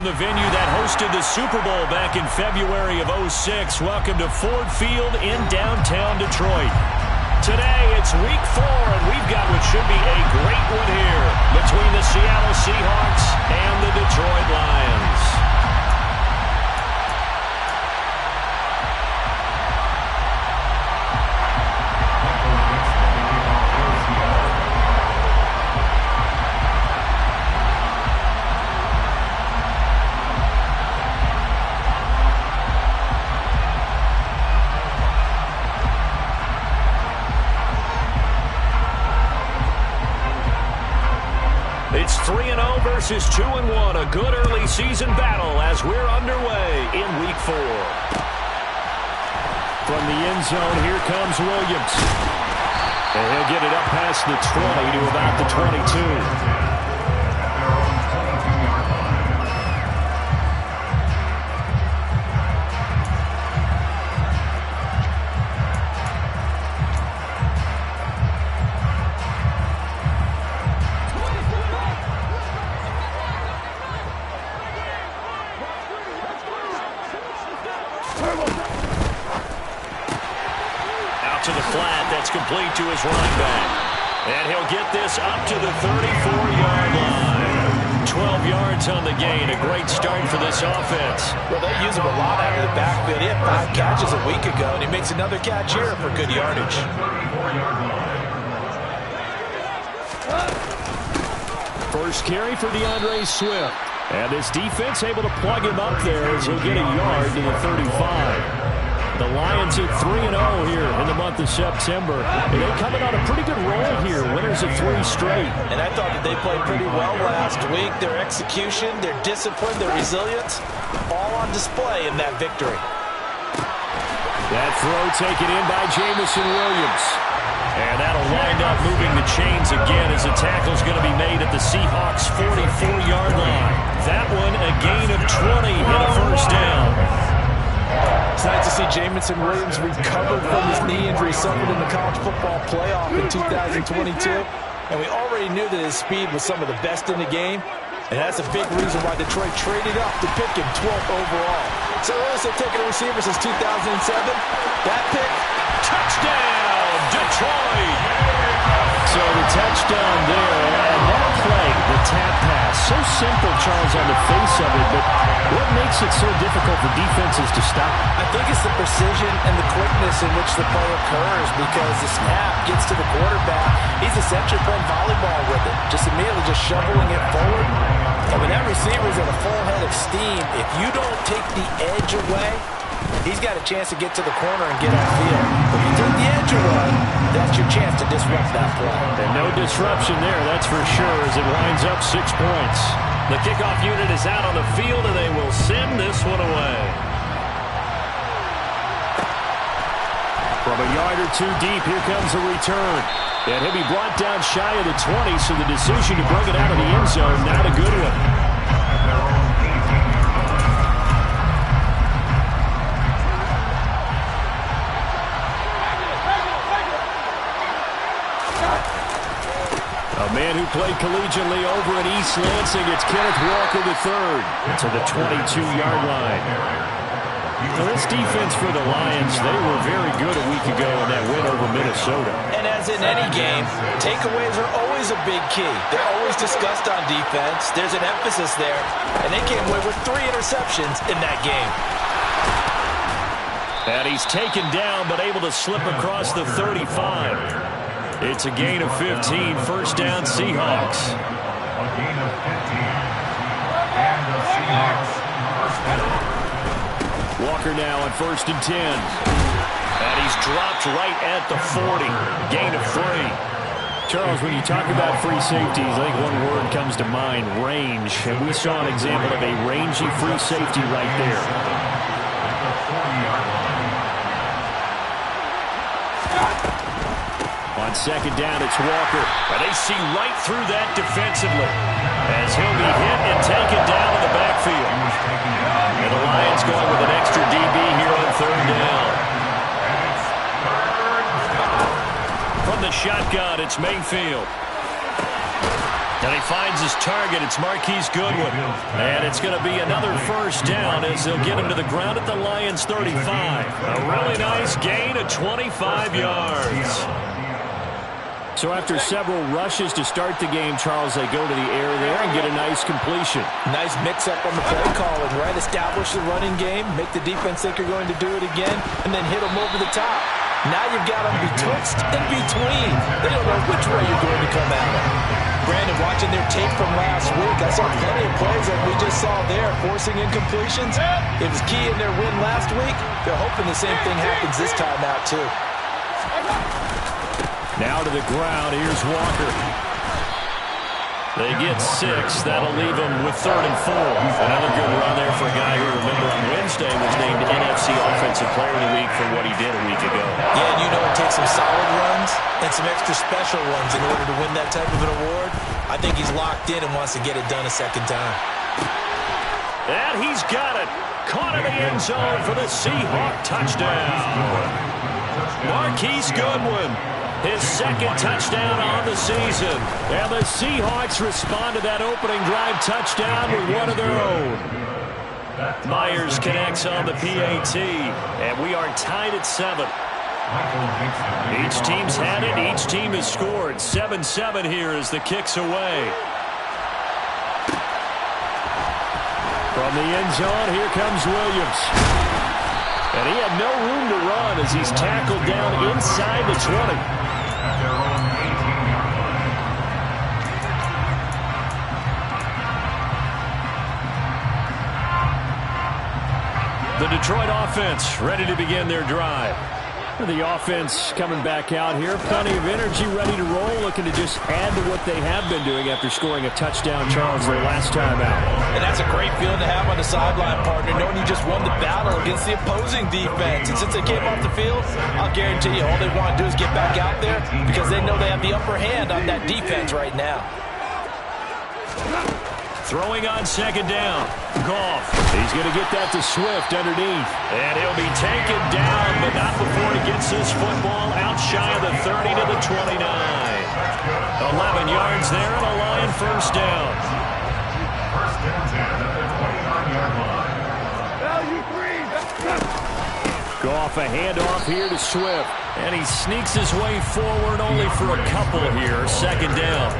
The venue that hosted the Super Bowl back in February of '06. Welcome to Ford Field in downtown Detroit. Today, it's week 4, and we've got what should be a great one here between the Seattle Seahawks and the Detroit Lions. It's 3-0 versus 2-1. A good early season battle as we're underway in week 4. From the end zone, here comes Williams. And he'll get it up past the 20 to about the 22. To the flat, that's complete to his running back. And he'll get this up to the 34-yard line. 12 yards on the gain. A great start for this offense. Well, they use him a lot out of the backfield. He had 5 catches a week ago, and he makes another catch here for good yardage. First carry for DeAndre Swift. And this defense able to plug him up there as he'll get a yard to the 35. The Lions at 3-0 here in the month of September. And they coming on a pretty good roll here. Winners of 3 straight. And I thought that they played pretty well last week. Their execution, their discipline, their resilience, all on display in that victory. That throw taken in by Jameson Williams. And that'll wind up moving the chains again as the tackle's going to be made at the Seahawks' 44-yard line. That one a gain of 20 and a first down. It's nice to see Jameson Williams recovered from his knee injury suffered in the college football playoff in 2022. And we already knew that his speed was some of the best in the game. And that's a big reason why Detroit traded up to pick him 12th overall. So Willis have taken a receiver since 2007. That pick, touchdown, Detroit! So the touchdown there, and that play, the tap pass, so simple, Charles, on the face of it, but what makes it so difficult for defenses to stop? I think it's the precision and the quickness in which the play occurs because the snap gets to the quarterback. He's essentially playing volleyball with it, just immediately just shoveling it forward. And when that receiver's at a full head of steam, if you don't take the edge away, he's got a chance to get to the corner and get upfield. If you take the edge away, that's your chance to disrupt that play. And no disruption there, that's for sure, as it winds up 6 points. The kickoff unit is out on the field, and they will send this one away. From a yard or 2 deep, here comes the return. And he'll be brought down shy of the 20, so the decision to bring it out of the end zone, not a good one. A man who played collegiately over at East Lansing, it's Kenneth Walker III to the 22-yard line. Well, this defense for the Lions, they were very good a week ago in that win over Minnesota. And as in any game, takeaways are always a big key. They're always discussed on defense. There's an emphasis there. And they came away with 3 interceptions in that game. And he's taken down, but able to slip across the 35. It's a gain of 15. First down, Seahawks. A gain of 15. And the Seahawks first down. Walker now on 1st and 10. And he's dropped right at the 40. Gain of 3. Charles, when you talk about free safeties, I think one word comes to mind, range. And we saw an example of a rangy free safety right there. On 2nd down, it's Walker. And they see right through that defensively as he'll be hit and taken down in the backfield. And the Lions going with an extra DB here on 3rd down. From the shotgun, it's Mayfield. And he finds his target. It's Marquise Goodwin. And it's going to be another first down as they'll get him to the ground at the Lions' 35. A really nice gain of 25 yards. So after several rushes to start the game, Charles, they go to the air there and get a nice completion. Nice mix-up on the play calling, right? Establish the running game, make the defense think you're going to do it again, and then hit them over the top. Now you've got them betwixt and between. They don't know which way you're going to come at them. Brandon, watching their tape from last week, I saw plenty of plays like we just saw there, forcing incompletions. It was key in their win last week. They're hoping the same thing happens this time out, too. Now to the ground. Here's Walker. They get 6. That'll leave them with 3rd and 4. Another good run there for a guy who, remember, on Wednesday was named NFC Offensive Player of the Week for what he did a week ago. Yeah, and you know it takes some solid runs and some extra special ones in order to win that type of an award. I think he's locked in and wants to get it done a second time. And he's got it. Caught in the end zone for the Seahawk touchdown. Marquise Goodwin. His 2nd touchdown on the season. And the Seahawks respond to that opening drive touchdown with one of their own. Myers connects on the PAT. And we are tied at 7. Each team's had it. Each team has scored. 7-7 here as the kick's away. From the end zone, here comes Williams. And he had no room to run as he's tackled down inside the 20. At their own 18-yard line. The Detroit offense ready to begin their drive. The offense coming back out here. Plenty of energy, ready to roll, looking to just add to what they have been doing after scoring a touchdown, Charles, their last time out. And that's a great feeling to have on the sideline, partner, knowing you just won the battle against the opposing defense. And since they came off the field, I'll guarantee you all they want to do is get back out there because they know they have the upper hand on that defense right now. Throwing on 2nd down. Goff. He's going to get that to Swift underneath. And he'll be taken down, but not before he gets his football out shy of the 30 to the 29. 11 yards there and a Lion first down. First and 10 at the 29-yard line. Goff, a handoff here to Swift. And he sneaks his way forward only for a couple here. 2nd down.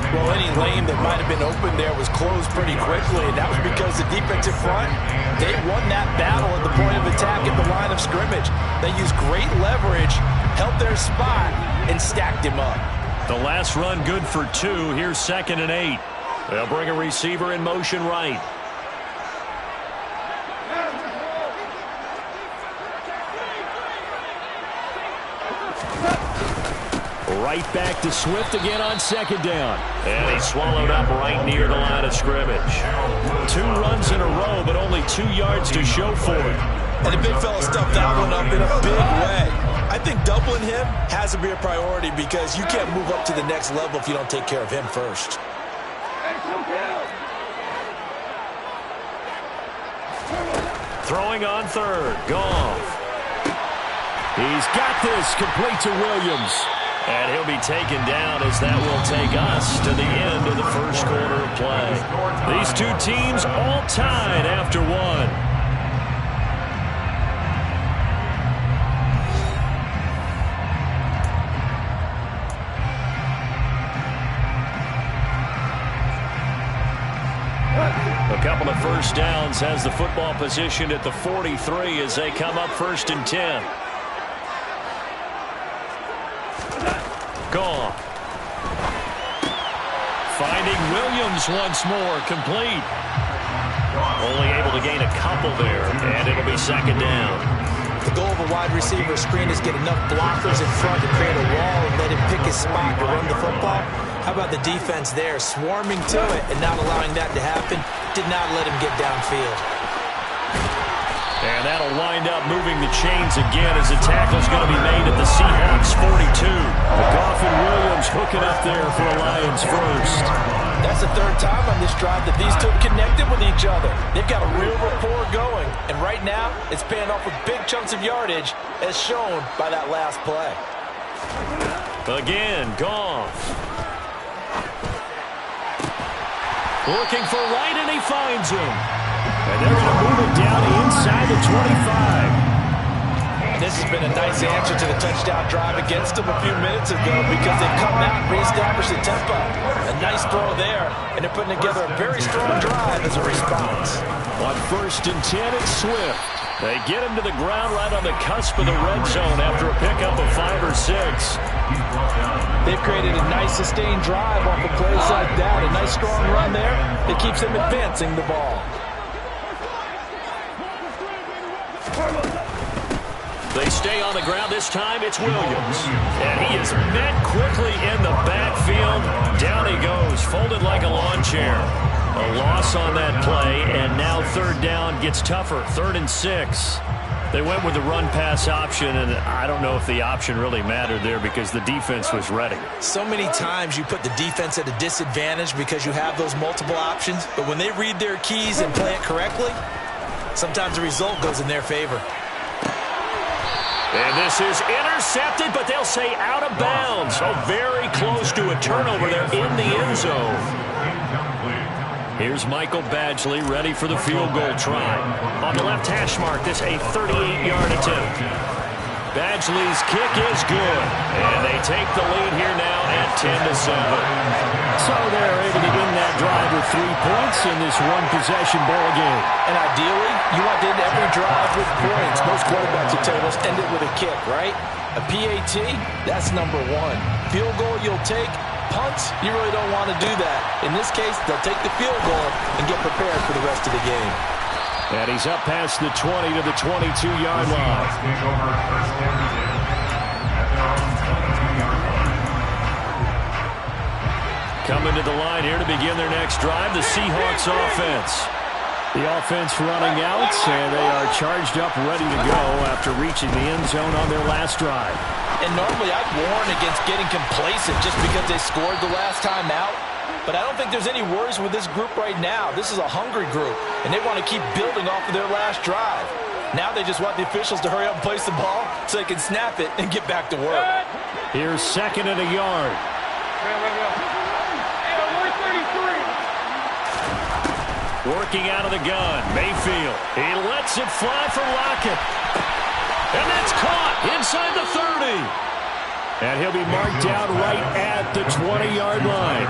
Well, any lane that might have been open there was closed pretty quickly, and that was because the defensive front, they won that battle at the point of attack at the line of scrimmage. They used great leverage, held their spot, and stacked him up. The last run good for 2. Here's 2nd and 8. They'll bring a receiver in motion right. Right back to Swift again on 2nd down. And he's swallowed up right near the line of scrimmage. 2 runs in a row, but only 2 yards to show for it. And the big fella stuffed that one up in a big way. I think doubling him has to be a priority because you can't move up to the next level if you don't take care of him first. Throwing on 3rd. Goff. He's got this, complete to Williams. And he'll be taken down as that will take us to the end of the first quarter of play. These two teams all tied after 1. A couple of first downs has the football positioned at the 43 as they come up 1st and 10. Goff. Finding Williams once more, complete. Only able to gain a couple there, and it'll be 2nd down. The goal of a wide receiver screen is get enough blockers in front to create a wall and let him pick his spot to run the football. How about the defense there, swarming to it and not allowing that to happen? Did not let him get downfield. And that'll wind up moving the chains again as the tackle's going to be made at the Seahawks 42. Goff and Williams hooking up there for a Lions first. That's the 3rd time on this drive that these two connected with each other. They've got a real rapport going. And right now, it's paying off with big chunks of yardage as shown by that last play. Again, Goff. Looking for Wright, and he finds him. And they're going to move it down inside the 25. This has been a nice answer to the touchdown drive against them a few minutes ago because they've come out and reestablished the tempo. A nice throw there, and they're putting together a very strong drive as a response. On 1st and 10, it's Swift. They get him to the ground right on the cusp of the red zone after a pickup of 5 or 6. They've created a nice sustained drive off of plays like that. A nice strong run there that keeps them advancing the ball. They stay on the ground. This time it's Williams. And he is met quickly in the backfield. Down he goes, folded like a lawn chair. A loss on that play, and now 3rd down gets tougher. 3rd and 6. They went with the run-pass option, and I don't know if the option really mattered there because the defense was ready. So many times you put the defense at a disadvantage because you have those multiple options, but when they read their keys and play it correctly, sometimes the result goes in their favor. And this is intercepted, but they'll say out of bounds. Oh, very close to a turnover there in the end zone. Here's Michael Badgley ready for the field goal try. On the left hash mark, this a 38-yard attempt. Badgley's kick is good. And they take the lead here now at 10-7. So they're able to win that drive with 3 points in this one-possession ball game. And ideally, you want to end every drive with points. Most quarterbacks will tell you, let's end it with a kick, right? A PAT, that's number 1. Field goal you'll take. Punts, you really don't want to do that. In this case, they'll take the field goal and get prepared for the rest of the game. And he's up past the 20 to the 22-yard line. Coming to the line here to begin their next drive, the Seahawks offense. The offense running out, and they are charged up, ready to go after reaching the end zone on their last drive. And normally I'd warn against getting complacent just because they scored the last time out. But I don't think there's any worries with this group right now. This is a hungry group, and they want to keep building off of their last drive. Now they just want the officials to hurry up and place the ball so they can snap it and get back to work. Here's 2nd and a yard. Working out of the gun, Mayfield. He lets it fly for Lockett. And that's caught inside the 30. And he'll be marked down right at the 20-yard line.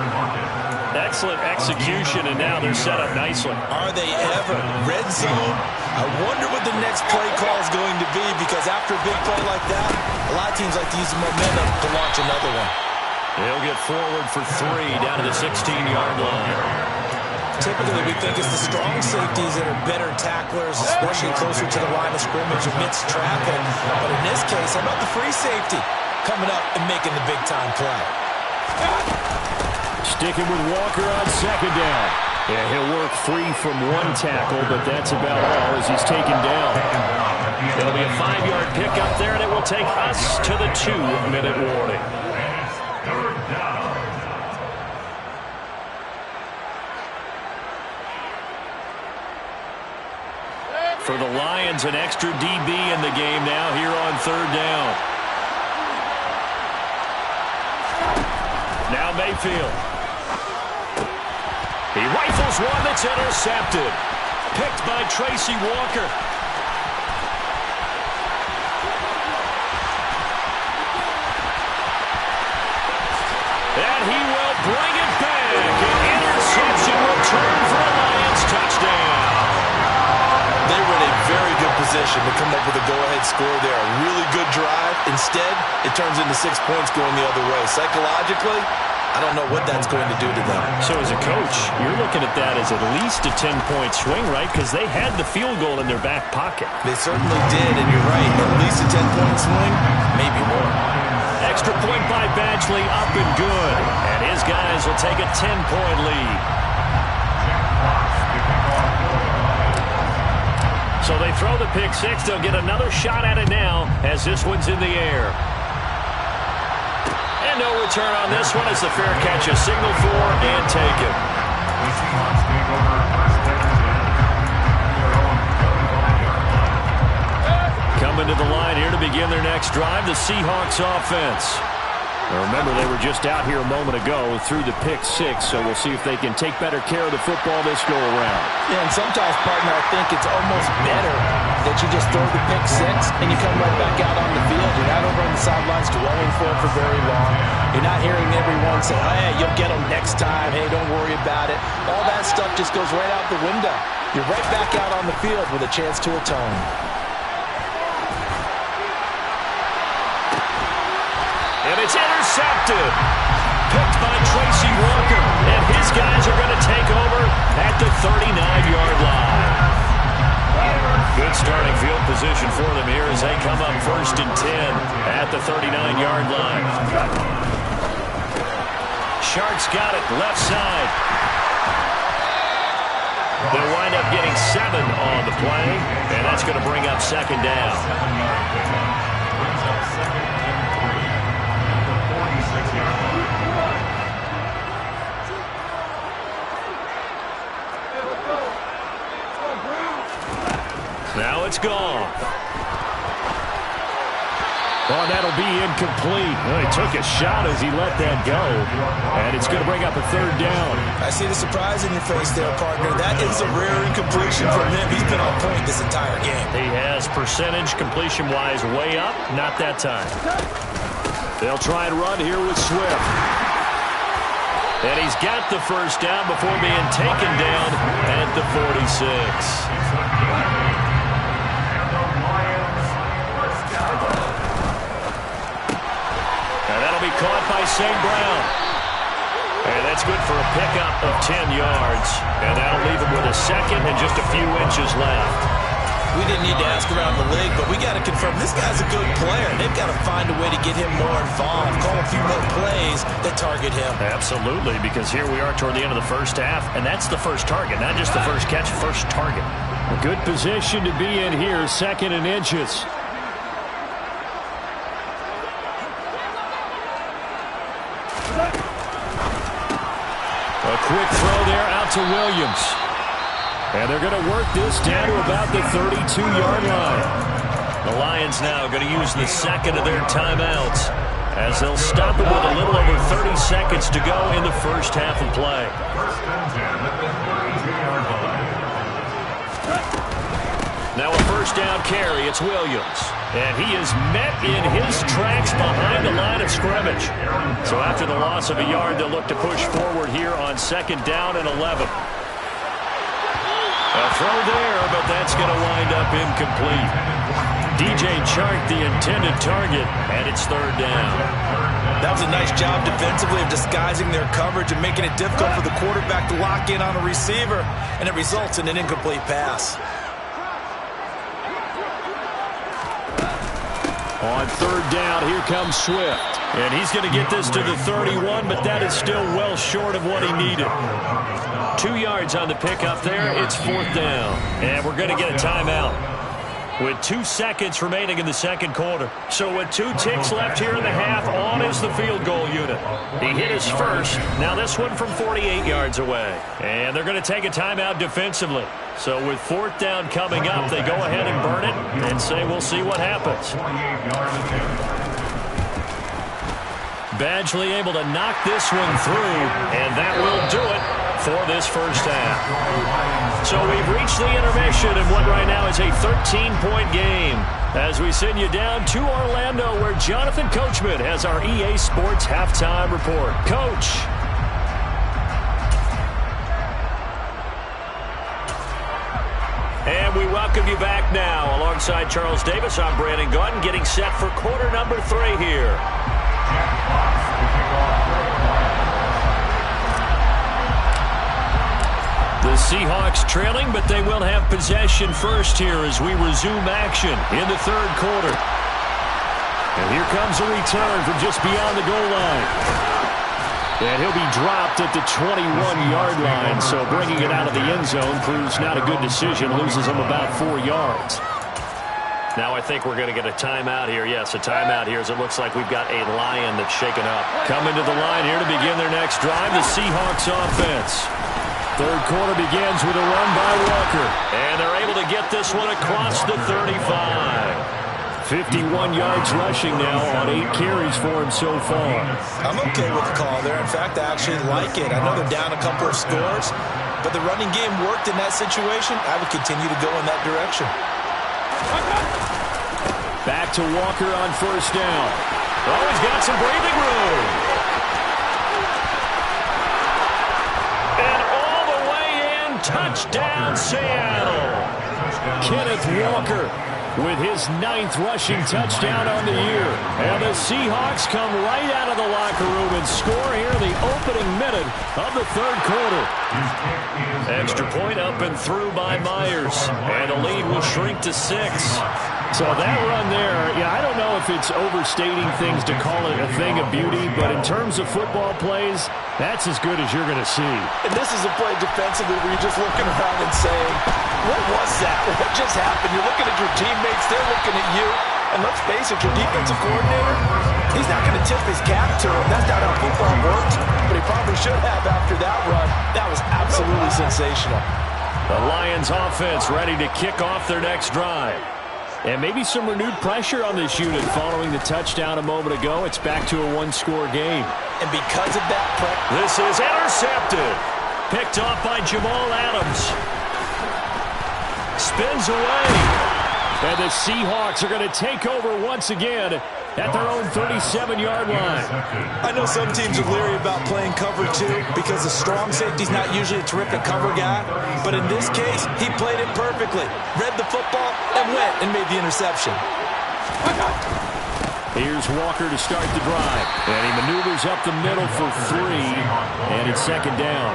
Excellent execution, and now they're set up nicely. Are they ever? Red zone? I wonder what the next play call is going to be, because after a big play like that, a lot of teams like to use the momentum to launch another one. He'll get forward for 3 down to the 16-yard line. Typically, we think it's the strong safeties that are better tacklers, especially closer to the line of scrimmage amidst traffic. But in this case, how about the free safety coming up and making the big-time play? Sticking with Walker on 2nd down. Yeah, he'll work free from 1 tackle, but that's about all as he's taken down. It'll be a 5-yard pickup there, and it will take us to the 2-minute warning. For the Lions, an extra DB in the game now here on 3rd down. Now Mayfield. He rifles one that's intercepted. Picked by Tracy Walker. And he will bring it back. An interception returned for a Lions touchdown. They were in a very good position to come up with a go-ahead score there. A really good drive. Instead, it turns into 6 points going the other way. Psychologically, I don't know what that's going to do to them. So as a coach, you're looking at that as at least a 10-point swing, right? Because they had the field goal in their back pocket. They certainly did, and you're right. At least a 10-point swing, maybe more. Extra point by Badgley, up and good. And his guys will take a 10-point lead. So they throw the pick 6. They'll get another shot at it now as this one's in the air. And no return on this one as the fair catch is signaled for and taken. Coming to the line here to begin their next drive, the Seahawks offense. Remember, they were just out here a moment ago through the pick six, so we'll see if they can take better care of the football this go-around. Yeah, and sometimes, partner, I think it's almost better that you just throw the pick six and you come right back out on the field. You're not over on the sidelines dwelling for it for very long. You're not hearing everyone say, hey, you'll get them next time. Hey, don't worry about it. All that stuff just goes right out the window. You're right back out on the field with a chance to atone. And it's intercepted. Picked by Tracy Walker. And his guys are going to take over at the 39-yard line. Good starting field position for them here as they come up 1st and 10 at the 39-yard line. Sharks got it left side. They'll wind up getting 7 on the play, and that's going to bring up 2nd down. Now it's gone. Oh, that'll be incomplete. Well, he took a shot as he let that go. And it's going to bring up a 3rd down. I see the surprise in your face there, partner. That is a rare incompletion from him. He's been on point this entire game. He has percentage completion-wise way up. Not that time. They'll try and run here with Swift. And he's got the 1st down before being taken down at the 46. Caught by St. Brown. And that's good for a pickup of 10 yards. And that'll leave him with a 2nd and just a few inches left. We didn't need to ask around the league, but we got to confirm this guy's a good player. They've got to find a way to get him more involved, call a few more plays that target him. Absolutely, because here we are toward the end of the 1st half, and that's the first target, not just the first catch, first target. A good position to be in here, 2nd and inches. A quick throw there out to Williams. And they're going to work this down to about the 32-yard line. The Lions now going to use the 2nd of their timeouts as they'll stop it with a little over 30 seconds to go in the 1st half of play. Now a 1st down carry. It's Williams. And he is met in his tracks behind the line of scrimmage. So after the loss of a yard, they'll look to push forward here on 2nd down and 11. A throw there, but that's going to wind up incomplete. DJ Chark, the intended target, and it's 3rd down. That was a nice job defensively of disguising their coverage and making it difficult for the quarterback to lock in on a receiver, and it results in an incomplete pass. On 3rd down, here comes Swift. And he's going to get this to the 31, but that is still well short of what he needed. 2 yards on the pickup there. It's 4th down. And we're going to get a timeout with 2 seconds remaining in the 2nd quarter. So with 2 ticks left here in the half, on is the field goal unit. He hit his first. Now this one from 48 yards away. And they're going to take a timeout defensively. So with 4th down coming up, they go ahead and burn it and say we'll see what happens. Badgley able to knock this one through, and that will do it for this 1st half. So we've reached the intermission in what right now is a 13-point game as we send you down to Orlando where Jonathan Coachman has our EA Sports halftime report. Coach. And we welcome you back now. Alongside Charles Davis, I'm Brandon Gaudin getting set for quarter number 3 here. The Seahawks trailing, but they will have possession first here as we resume action in the 3rd quarter. And here comes a return from just beyond the goal line. And he'll be dropped at the 21-yard line, so bringing it out of the end zone proves not a good decision, loses him about 4 yards. Now I think we're going to get a timeout here. Yes, a timeout here as it looks like we've got a Lion that's shaken up. Coming to the line here to begin their next drive, the Seahawks offense. 3rd quarter begins with a run by Walker. And they're able to get this one across the 35. 51 yards rushing now on 8 carries for him so far. I'm okay with the call there. In fact, I actually like it. I know they're down a couple of scores, but the running game worked in that situation. I would continue to go in that direction. Back to Walker on first down. Oh, he's got some breathing room. And all the way in, touchdown Seattle. Kenneth Walker with his 9th rushing touchdown on the year. And the Seahawks come right out of the locker room and score here in the opening minute of the 3rd quarter. Extra point up and through by Myers. And the lead will shrink to 6. So that run there, I don't know if it's overstating things to call it a thing of beauty, but in terms of football plays, that's as good as you're going to see. And this is a play defensively where you're just looking around and saying, what was that? What just happened? You're looking at your teammates, they're looking at you. And let's face it, your defensive coordinator, he's not going to tip his cap to him. That's not how football works, but he probably should have after that run. That was absolutely sensational. The Lions offense ready to kick off their next drive. And maybe some renewed pressure on this unit following the touchdown a moment ago. It's back to a 1-score game. And because of that pressure, this is intercepted. Picked off by Jamal Adams. Spins away. And the Seahawks are going to take over once again at their own 37-yard line. I know some teams are leery about playing cover 2 because the strong safety's not usually a terrific cover guy. But in this case, he played it perfectly. Read the football and went and made the interception. Here's Walker to start the drive. And he maneuvers up the middle for 3. And it's 2nd down.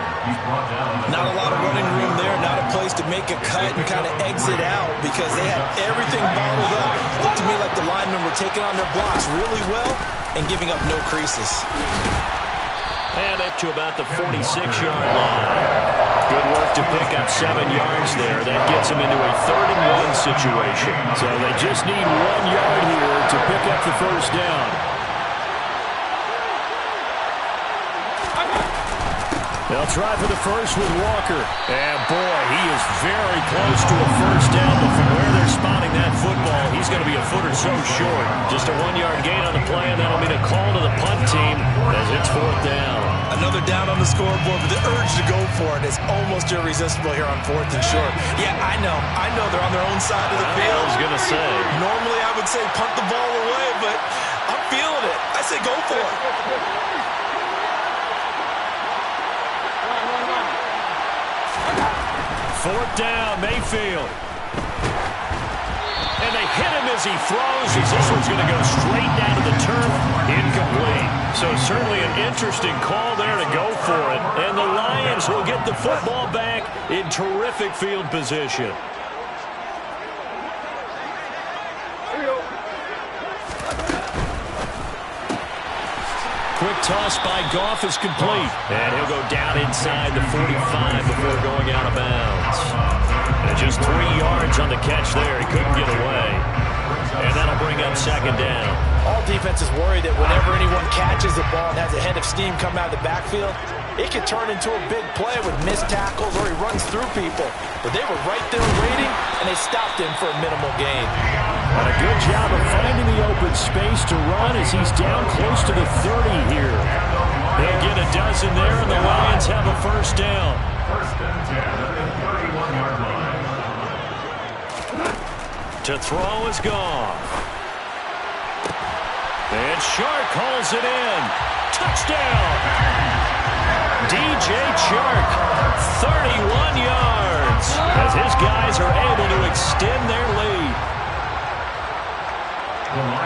Not a lot of running room there. Not a place to make a cut and kind of exit out because they had everything bottled up. Looked to me like the linemen were taking on their blocks really well and giving up no creases. And up to about the 46-yard line. Good work to pick up 7 yards there. That gets them into a 3rd and 1 situation. So they just need 1 yard here to pick up the first down. They'll try for the first with Walker. And boy, he is very close to a first down, but from where they're spotting that football, he's going to be a foot or so short. Just a 1-yard gain on the play, and that'll mean a call to the punt team as it's 4th down. Another down on the scoreboard, but the urge to go for it is almost irresistible here on 4th and short. Yeah, I know they're on their own side of the field. I was going to say. Normally I would say punt the ball away, but I'm feeling it. I say go for it. Fourth down, Mayfield. And they hit him as he throws. This one's going to go straight down to the turf. Incomplete. So certainly an interesting call there to go for it. And the Lions will get the football back in terrific field position. Quick toss by Goff is complete. And he'll go down inside the 45 before going out of bounds. And just 3 yards on the catch there. He couldn't get away. And that'll bring up 2nd down. All defenses worry that whenever anyone catches the ball and has a head of steam come out of the backfield, it could turn into a big play with missed tackles or he runs through people. But they were right there waiting, and they stopped him for a minimal gain. And a good job of finding the open space to run as he's down close to the 30 here. They'll get a dozen there, and the Lions have a first down. 1st and 10 at the 31-yard line. To throw is Goff. And Chark calls it in. Touchdown! DJ Chark, 31 yards, as his guys are able to extend their lead.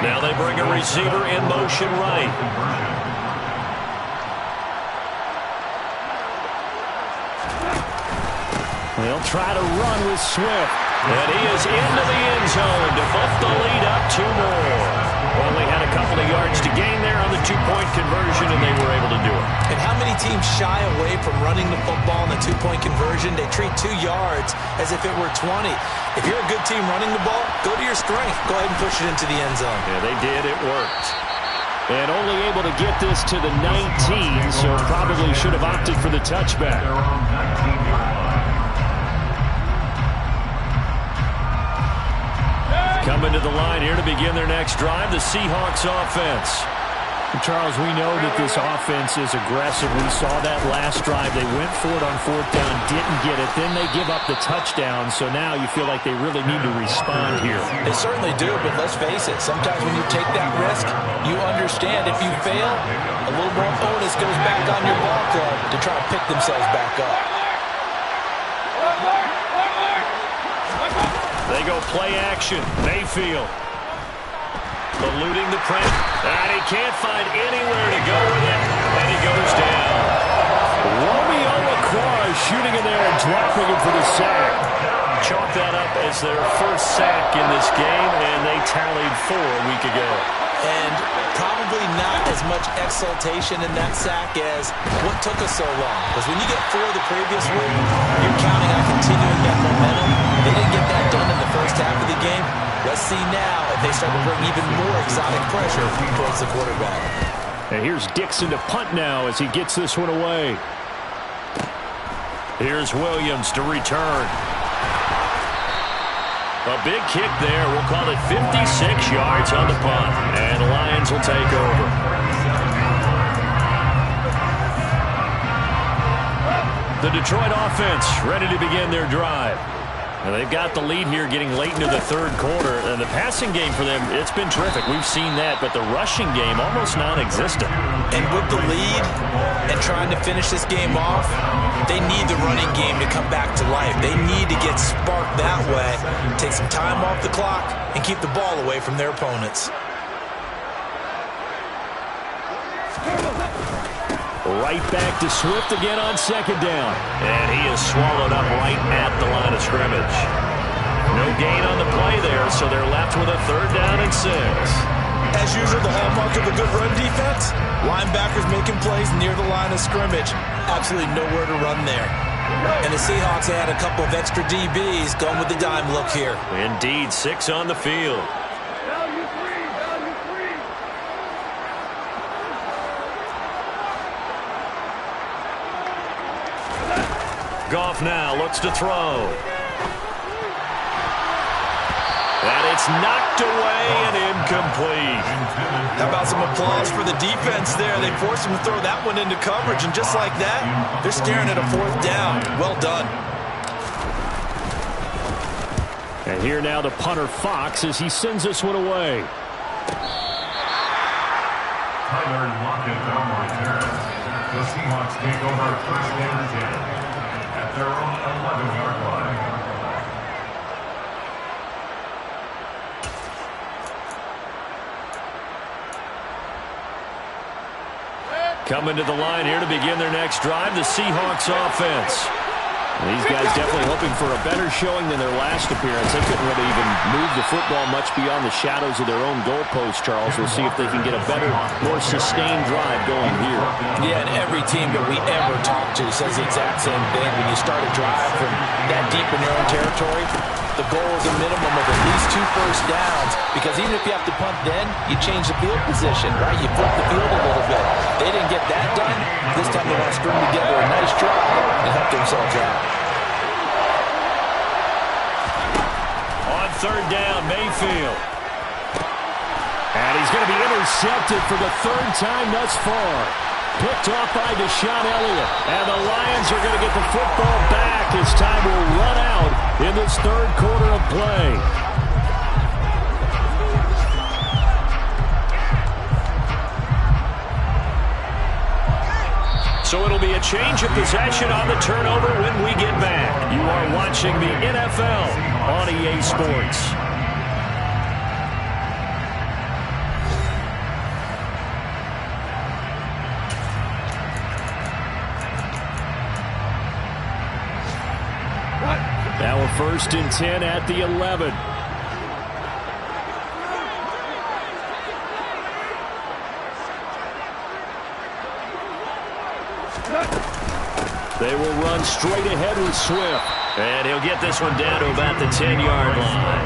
Now they bring a receiver in motion right. They'll try to run with Swift. And he is into the end zone to bump the lead up 2 more. Only had a couple of yards to gain there on the 2-point conversion, and they were able to do it. And how many teams shy away from running the football in the 2-point conversion? They treat 2 yards as if it were 20. If you're a good team running the ball, go to your strength. Go ahead and push it into the end zone. Yeah, they did. It worked. And only able to get this to the 19, so probably should have opted for the touchback. Coming to the line here to begin their next drive, the Seahawks offense. Charles, we know that this offense is aggressive. We saw that last drive. They went for it on 4th down, didn't get it. Then they give up the touchdown. So now you feel like they really need to respond here. They certainly do, but let's face it. Sometimes when you take that risk, you understand if you fail, a little more onus goes back on your ball club to try to pick themselves back up. They go play action. Mayfield eluding the pressure, and he can't find anywhere to go with it, and he goes down. Romeo LaCroix shooting in there and dropping him for the sack. Chalk that up as their first sack in this game, and they tallied 4 a week ago. And probably not as much exultation in that sack as what took us so long. Because when you get 4 the previous week, you're counting on continuing that momentum. They didn't get that done in the first half of the game. Let's see now if they start to bring even more exotic pressure towards the quarterback. And here's Dixon to punt now as he gets this one away. Here's Williams to return. A big kick there. We'll call it 56 yards on the punt. And the Lions will take over. The Detroit offense ready to begin their drive. And they've got the lead here getting late into the 3rd quarter. And the passing game for them, it's been terrific. We've seen that. But the rushing game, almost non-existent. And with the lead and trying to finish this game off, they need the running game to come back to life. They need to get sparked that way, take some time off the clock, and keep the ball away from their opponents. Right back to Swift again on 2nd down. And he is swallowed up right at the line of scrimmage. No gain on the play there, so they're left with a 3rd down and 6. As usual, the hallmark of a good run defense, linebackers making plays near the line of scrimmage. Absolutely nowhere to run there. And the Seahawks had a couple of extra DBs going with the dime look here. Indeed, 6 on the field. Goff now looks to throw. And it's knocked away and incomplete. How about some applause for the defense there? They forced him to throw that one into coverage, and just like that, they're staring at a 4th down. Well done. And here now the punter Fox as he sends this one away. Tyler Lockett on return. The Seahawks take over 1st and 10 at their own 11-yard line. Coming to the line here to begin their next drive, the Seahawks offense. These guys definitely hoping for a better showing than their last appearance. They couldn't really even move the football much beyond the shadows of their own goalpost, Charles. We'll see if they can get a better, more sustained drive going here. Yeah, and every team that we ever talk to says the exact same thing. When you start a drive from that deep in your own territory, the goal is a minimum of at least 2 first downs, because even if you have to punt then, you change the field position, right? You flip the field a little bit. They didn't get that done. This time they want to string together a nice drive and help themselves out. On 3rd down, Mayfield. And he's going to be intercepted for the 3rd time thus far. Picked off by Deshaun Elliott. And the Lions are going to get the football back as time will run out in this 3rd quarter of play. So it'll be a change of possession on the turnover when we get back. You are watching the NFL on EA Sports. Now a 1st and 10 at the 11. They will run straight ahead with Swift. And he'll get this one down to about the 10-yard line.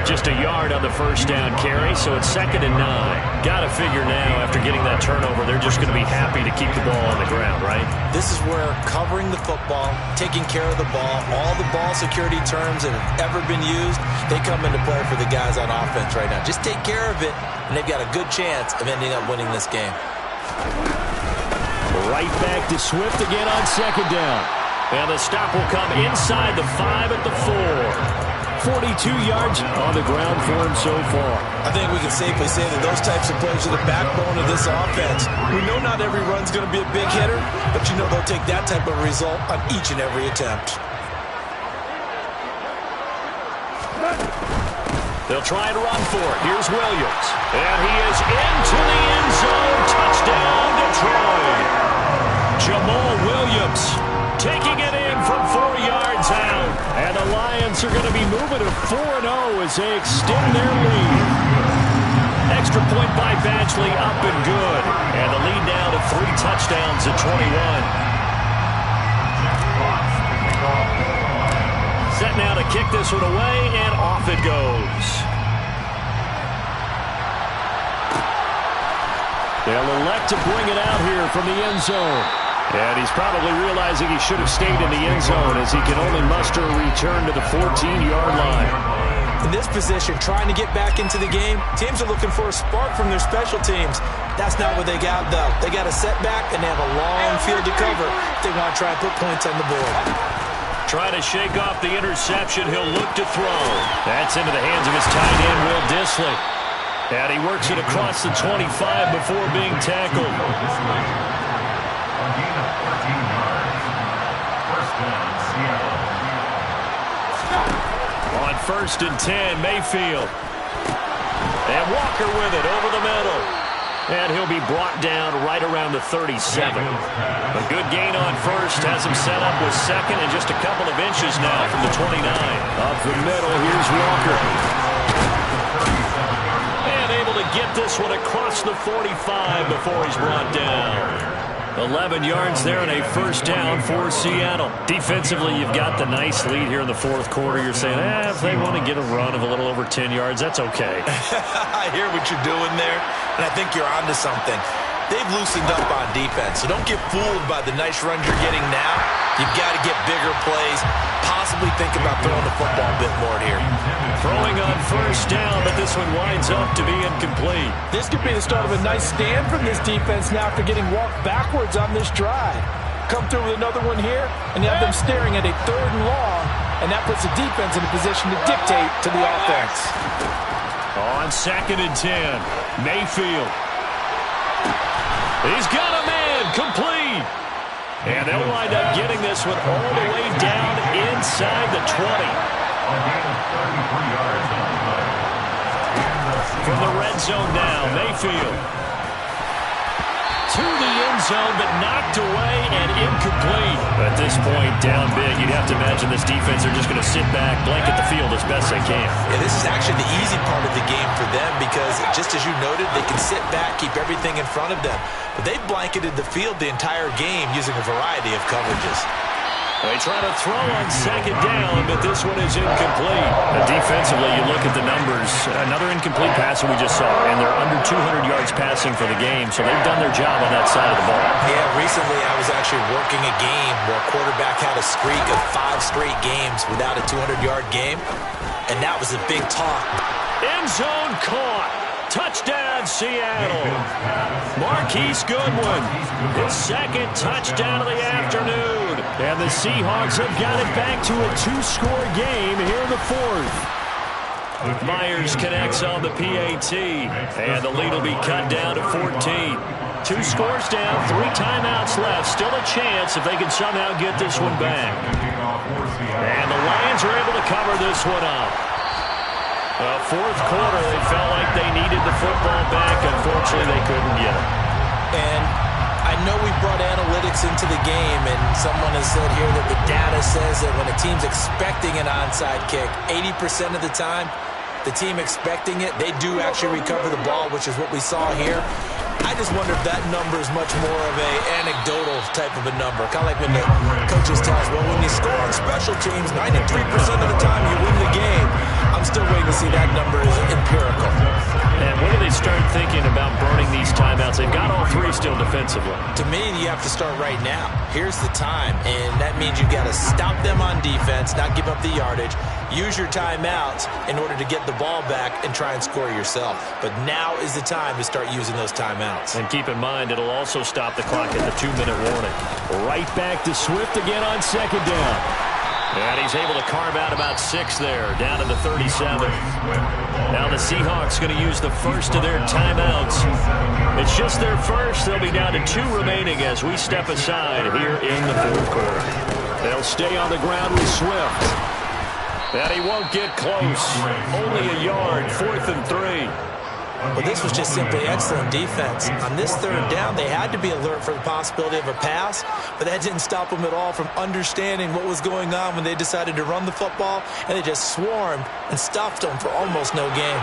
Just a yard on the first down carry, so it's 2nd and 9. Got to figure now, after getting that turnover, they're just going to be happy to keep the ball on the ground, right? This is where covering the football, taking care of the ball, all the ball security terms that have ever been used, they come into play for the guys on offense right now. Just take care of it, and they've got a good chance of ending up winning this game. Right back to Swift again on 2nd down. And the stop will come inside the 5 at the 4. 42 yards on the ground for him so far. I think we can safely say that those types of plays are the backbone of this offense. We know not every run's going to be a big hitter, but you know they'll take that type of result on each and every attempt. They'll try and run for it. Here's Williams. And he is into the end zone. Touchdown, Detroit. Jamal Williams taking it in from 4 yards out. And the Lions are going to be moving to 4-0 as they extend their lead. Extra point by Badgley, up and good. And the lead now to 3 touchdowns at 21. Set now to kick this one away, and off it goes. They'll elect to bring it out here from the end zone. And he's probably realizing he should have stayed in the end zone as he can only muster a return to the 14-yard line. In this position, trying to get back into the game, teams are looking for a spark from their special teams. That's not what they got, though. They got a setback, and they have a long field to cover if they want to try and put points on the board. Trying to shake off the interception. He'll look to throw. That's into the hands of his tight end, Will Dissly. And he works it across the 25 before being tackled. On 1st and 10, Mayfield. And Walker with it over the middle. And he'll be brought down right around the 37. A good gain on 1st. Has him set up with 2nd and just a couple of inches now from the 29. Up the middle, here's Walker. And able to get this one across the 45 before he's brought down. 11 yards there and a 1st down for Seattle. Defensively, you've got the nice lead here in the 4th quarter. You're saying, if they want to get a run of a little over 10 yards, that's okay. I hear what you're doing there, and I think you're onto something. They've loosened up on defense, so don't get fooled by the nice runs you're getting now. You've got to get bigger plays, possibly think about throwing the football a bit more here. Throwing on 1st down, but this one winds up to be incomplete. This could be the start of a nice stand from this defense now after getting walked backwards on this drive. Come through with another one here, and you have them staring at a 3rd and long, and that puts the defense in a position to dictate to the offense. On 2nd and 10, Mayfield. He's got a man, complete. And they'll wind up getting this one all the way down inside the 20. From the red zone now, Mayfield. To the end zone, but knocked away and incomplete. At this point, down big, you'd have to imagine this defense are just going to sit back, blanket the field as best they can. Yeah, this is actually the easy part of the game for them because, just as you noted, they can sit back, keep everything in front of them. But they've blanketed the field the entire game using a variety of coverages. They try to throw on 2nd down, but this one is incomplete. Defensively, you look at the numbers. Another incomplete pass that we just saw, and they're under 200 yards passing for the game, so they've done their job on that side of the ball. Yeah, recently I was actually working a game where a quarterback had a streak of 5 straight games without a 200-yard game, and that was a big talk. End zone caught. Touchdown, Seattle. Marquise Goodwin, his 2nd touchdown of the afternoon. And the Seahawks have got it back to a 2-score game here in the 4th. Myers connects on the PAT, and the lead will be cut down to 14. 2 scores down, 3 timeouts left. Still a chance if they can somehow get this one back. And the Lions are able to cover this one up. 4th quarter, they felt like they needed the football back. Unfortunately, they couldn't get it. And I know we brought analytics into the game, and someone has said here that the data says that when a team's expecting an onside kick, 80% of the time, the team expecting it, they do actually recover the ball, which is what we saw here. I just wonder if that number is much more of a anecdotal type of a number. Kind of like when the coaches tell us, well, when you score on special teams, 93% of the time you win the game. I'm still waiting to see that number is empirical. And when do they start thinking about burning these timeouts? They've got all three still defensively. To me, you have to start right now. Here's the time, and that means you've got to stop them on defense, not give up the yardage, use your timeouts in order to get the ball back and try and score yourself. But now is the time to start using those timeouts. And keep in mind, it'll also stop the clock at the 2-minute warning. Right back to Swift again on second down. And he's able to carve out about 6 there, down to the 37. Now the Seahawks going to use the first of their timeouts. It's just their first. They'll be down to 2 remaining as we step aside here in the fourth quarter. They'll stay on the ground with Swift. And he won't get close. Only a yard, 4th and 3. Well, this was just simply excellent defense. On this third down, they had to be alert for the possibility of a pass, but that didn't stop them at all from understanding what was going on when they decided to run the football, and they just swarmed and stuffed them for almost no gain.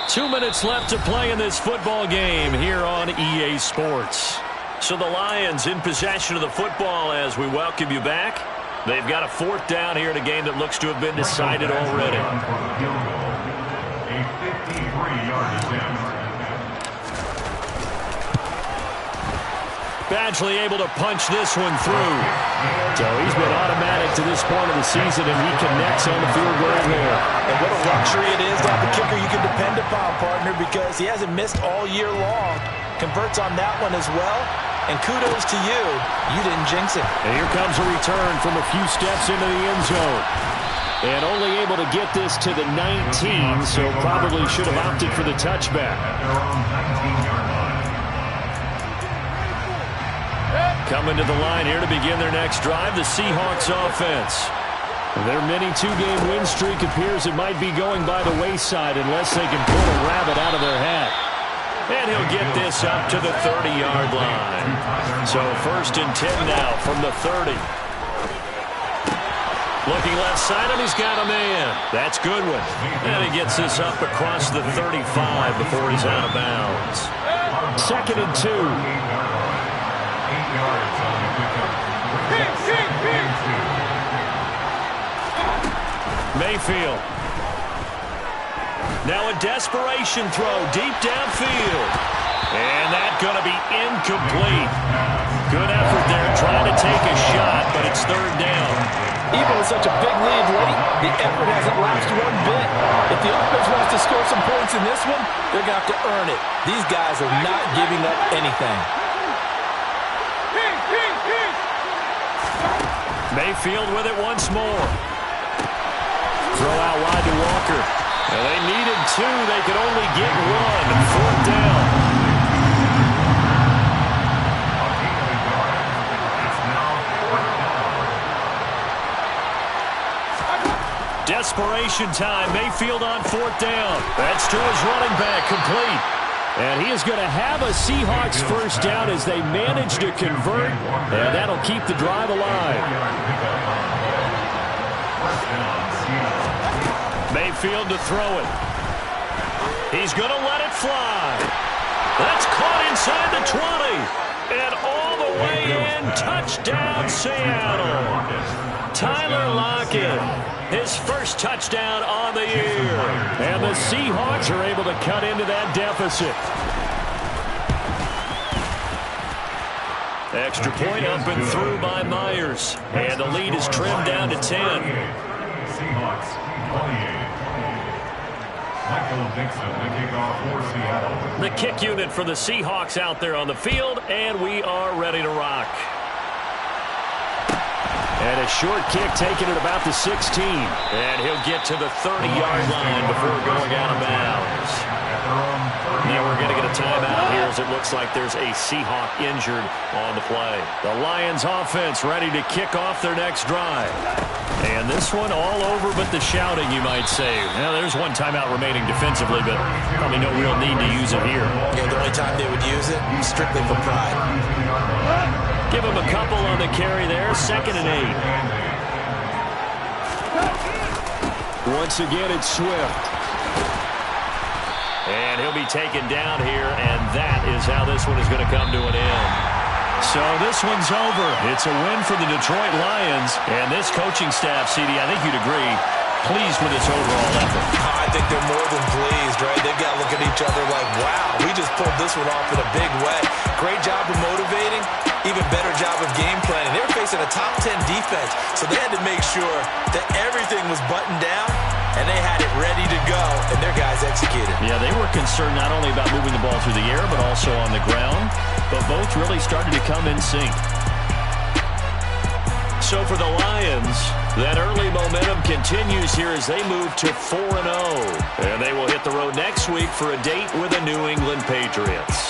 Two minutes left to play in this football game here on EA Sports. So the Lions in possession of the football as we welcome you back. They've got a 4th down here in a game that looks to have been decided already. A 53-yard attempt. Badgley able to punch this one through. So he's been automatic to this point of the season, and he connects on the field goal there. And what a luxury it is to have a kicker you can depend upon, partner, because he hasn't missed all year long. Converts on that one as well. And kudos to you. You didn't jinx it. And here comes a return from a few steps into the end zone. And only able to get this to the 19, so probably should have opted for the touchback. At their own 19-yard line. Coming to the line here to begin their next drive, the Seahawks offense. Their mini 2-game win streak appears it might be going by the wayside unless they can pull a rabbit out of their hat. And he'll get this up to the 30-yard line. So 1st and 10 now from the 30. Looking left side, and he's got a man. That's Goodwin. And he gets this up across the 35 before he's out of bounds. 2nd and 2. 8 yards on the pickup. Mayfield. Now a desperation throw deep downfield. And that's going to be incomplete. Good effort there trying to take a shot, but it's 3rd down. Even with such a big lead late, the effort hasn't lapsed one bit. If the offense wants to score some points in this one, they're going to have to earn it. These guys are not giving up anything. Mayfield with it once more. Throw out wide to Walker. And they needed 2. They could only get 1. 4th down. Desperation time. Mayfield on 4th down. That's to his running back, complete. And he is going to have a Seahawks 1st down as they manage to convert, and that'll keep the drive alive. Mayfield to throw it. He's going to let it fly. That's caught inside the 20. And all the way in, touchdown Seattle. Tyler Lockett, his first touchdown on the year. And the Seahawks are able to cut into that deficit. Extra point up and through by Myers. And the lead is trimmed down to 10. Seahawks 28. Michael Dixon, the kickoff for Seattle. The kick unit for the Seahawks out there on the field, and we are ready to rock. And a short kick taken at about the 16. And he'll get to the 30-yard line before going out of bounds. At their own Yeah, we're going to get a timeout here as it looks like there's a Seahawk injured on the play. The Lions offense ready to kick off their next drive. And this one all over but the shouting, you might say. Now, there's one timeout remaining defensively, but probably no real need to use it here. Yeah, the only time they would use it, strictly for pride. Give him a couple on the carry there. 2nd and 8. Once again, it's Swift. And he'll be taken down here, and that is how this one is going to come to an end. So this one's over. It's a win for the Detroit Lions. And this coaching staff, CD, I think you'd agree, pleased with its overall effort. I think they're more than pleased, right? They've got to look at each other like, wow, we just pulled this one off in a big way. Great job of motivating, even better job of game planning. They were facing a top 10 defense, so they had to make sure that everything was buttoned down, and they had it ready to go, and their guys executed. Yeah, they were concerned not only about moving the ball through the air, but also on the ground, but both really started to come in sync. So for the Lions, that early momentum continues here as they move to 4-0. And they will hit the road next week for a date with the New England Patriots.